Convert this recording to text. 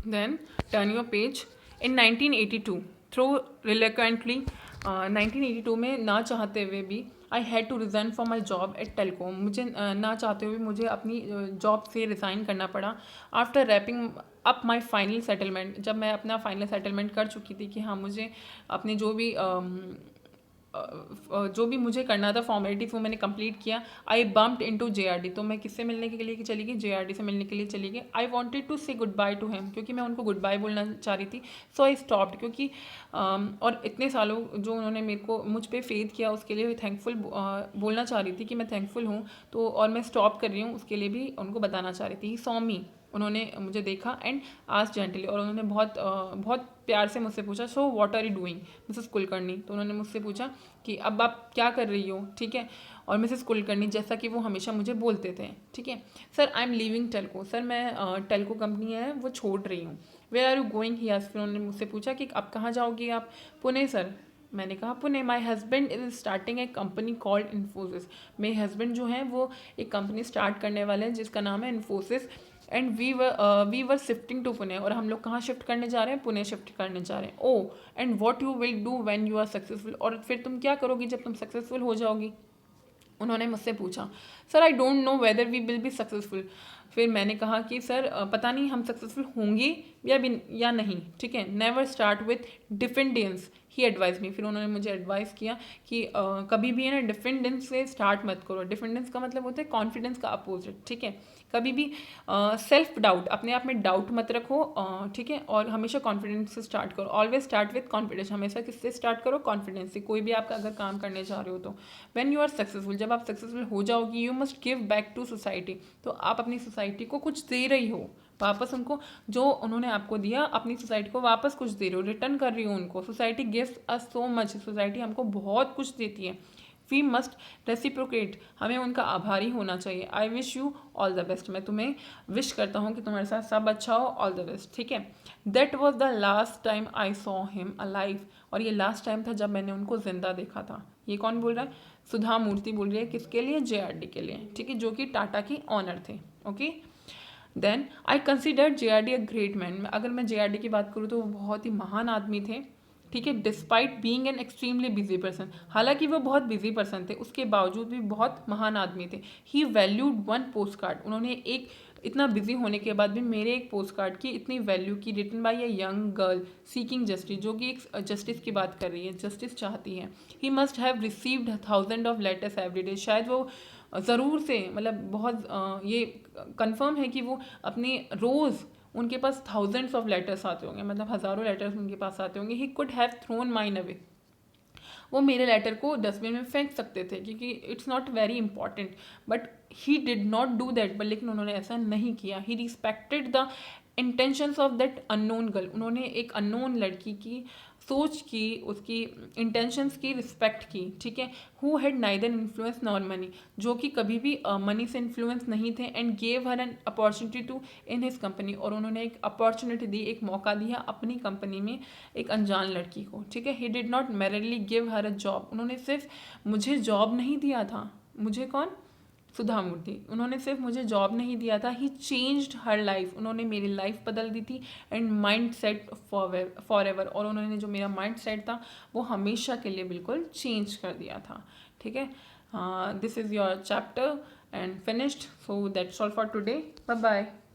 Then turn your page. In 1982, through reluctantly, 1982 में ना चाहते हुए भी I had to resign for my job at Telcom, मुझे ना चाहते हुए मुझे अपनी जॉब से रिज़ाइन करना पड़ा after wrapping up my final settlement. जब मैं अपना फाइनल सेटलमेंट कर चुकी थी कि हाँ मुझे अपने जो भी मुझे करना था फॉर्मेलिटीज वो मैंने कंप्लीट किया। आई बम्प्ड इनटू जेआरडी, तो मैं किससे मिलने के लिए चली गई, जेआरडी से मिलने के लिए चली गई। आई वांटेड टू से गुड बाय टू हिम, क्योंकि मैं उनको गुड बाय बोलना चाह रही थी। सो आई स्टॉप्ड, क्योंकि और इतने सालों जो उन्होंने मुझ पर फेथ किया उसके लिए थैंकफुल बोलना चाह रही थी कि मैं थैंकफुल हूँ, तो और मैं स्टॉप कर रही हूँ उसके लिए भी उनको बताना चाह रही थी। सॉ मी, उन्होंने मुझे देखा एंड आज जेंटली, और उन्होंने बहुत प्यार से मुझसे पूछा, so what are you doing Mrs Kulkarni. तो उन्होंने मुझसे पूछा कि अब आप क्या कर रही हो, ठीक है। और मिसेस कुलकर्णी, जैसा कि वो हमेशा मुझे बोलते थे, ठीक है। Sir I am leaving Telco, sir मैं टेलको कंपनी है वो छोड़ रही हूँ। Where are you going here, फिर उन्होंने मुझसे पूछा कि अब कहाँ जाओगी आप। पुणे सर, मैंने कहा Pune. My husband is starting A company called Infosys, मेरे हस्बैंड जो हैं वो एक कंपनी स्टार्ट करने वाले हैं जिसका नाम है Infosys. And we were shifting to Pune, और हम लोग कहाँ शिफ्ट करने जा रहे हैं, पुणे शिफ्ट करने जा रहे हैं। Oh and what you will do when you are successful, और फिर तुम क्या करोगी जब तुम सक्सेसफुल हो जाओगी, उन्होंने मुझसे पूछा। Sir I don't know whether we will be successful, फिर मैंने कहा कि सर पता नहीं हम सक्सेसफुल होंगे या नहीं, ठीक है। Never start with dependence, he advise me, फिर उन्होंने मुझे एडवाइस किया कि कभी भी है ना डिफेंडेंस से स्टार्ट मत करो। डिफेंडेंस का मतलब होता है कॉन्फिडेंस का अपोजिट, ठीक है। कभी भी सेल्फ डाउट, अपने आप में डाउट मत रखो, ठीक है। और हमेशा कॉन्फिडेंस से स्टार्ट करो, ऑलवेज स्टार्ट विथ कॉन्फिडेंस, हमेशा किससे स्टार्ट करो, कॉन्फिडेंस से। कोई भी आपका अगर काम करने जा रहे हो तो व्हेन यू आर सक्सेसफुल, जब आप सक्सेसफुल हो जाओगी, you must give back to society, तो आप अपनी सोसाइटी को कुछ दे रही हो वापस, उनको जो उन्होंने आपको दिया अपनी सोसाइटी को वापस कुछ दे रही हो, रिटर्न कर रही हो उनको। Society gives us so much, society हमको बहुत कुछ देती है। वी मस्ट रेसिप्रोकेट, हमें उनका आभारी होना चाहिए। I wish you all the best, मैं तुम्हें विश करता हूँ कि तुम्हारे साथ सब अच्छा हो, ऑल द बेस्ट, ठीक है। That was the last time I saw him alive, और ये लास्ट टाइम था जब मैंने उनको जिंदा देखा था। ये कौन बोल रहा है, सुधा मूर्ति बोल रही है, किसके लिए, जेआरडी के लिए, ठीक है, जो कि टाटा की ऑनर थे, okay. Then I consider JRD a great man, अगर मैं जेआरडी की बात करूँ तो वो बहुत ही महान आदमी थे, ठीक है। Despite being an extremely busy person, हालांकि वो बहुत बिजी पर्सन थे उसके बावजूद भी बहुत महान आदमी थे। ही वैल्यूड वन पोस्ट कार्ड, उन्होंने एक इतना बिजी होने के बाद भी मेरे एक पोस्ट कार्ड की इतनी वैल्यू की, written by a young girl seeking justice, जो कि एक जस्टिस की बात कर रही है, जस्टिस चाहती है। He must have received thousand of letters every day, शायद वो ज़रूर से मतलब बहुत ये कंफर्म है कि वो अपने रोज़ उनके पास थाउजेंड्स ऑफ लेटर्स आते होंगे, मतलब हज़ारों लेटर्स उनके पास आते होंगे। He could have thrown mine away, वो मेरे लेटर को डस्टबिन में फेंक सकते थे क्योंकि it's not very important, but he did not do that, but लेकिन उन्होंने ऐसा नहीं किया। He respected the intentions of that unknown girl, उन्होंने एक अननोन लड़की की सोच की, उसकी इंटेंशंस की रिस्पेक्ट की, ठीक है। Who had neither influence nor money, जो कि कभी भी मनी से इन्फ्लुएंस नहीं थे। And gave her an opportunity to in his company, और उन्होंने एक अपॉर्चुनिटी दी, एक मौका दिया अपनी कंपनी में एक अनजान लड़की को, ठीक है। He did not merely give her a job, उन्होंने सिर्फ मुझे जॉब नहीं दिया था, मुझे कौन, सुधा मूर्ति, उन्होंने सिर्फ मुझे जॉब नहीं दिया था, ही चेंज्ड हर लाइफ, उन्होंने मेरी लाइफ बदल दी थी। And mind set for ever, और उन्होंने जो मेरा माइंड सेट था वो हमेशा के लिए बिल्कुल चेंज कर दिया था, ठीक है। This is your chapter and finished, so that's all for today, bye bye.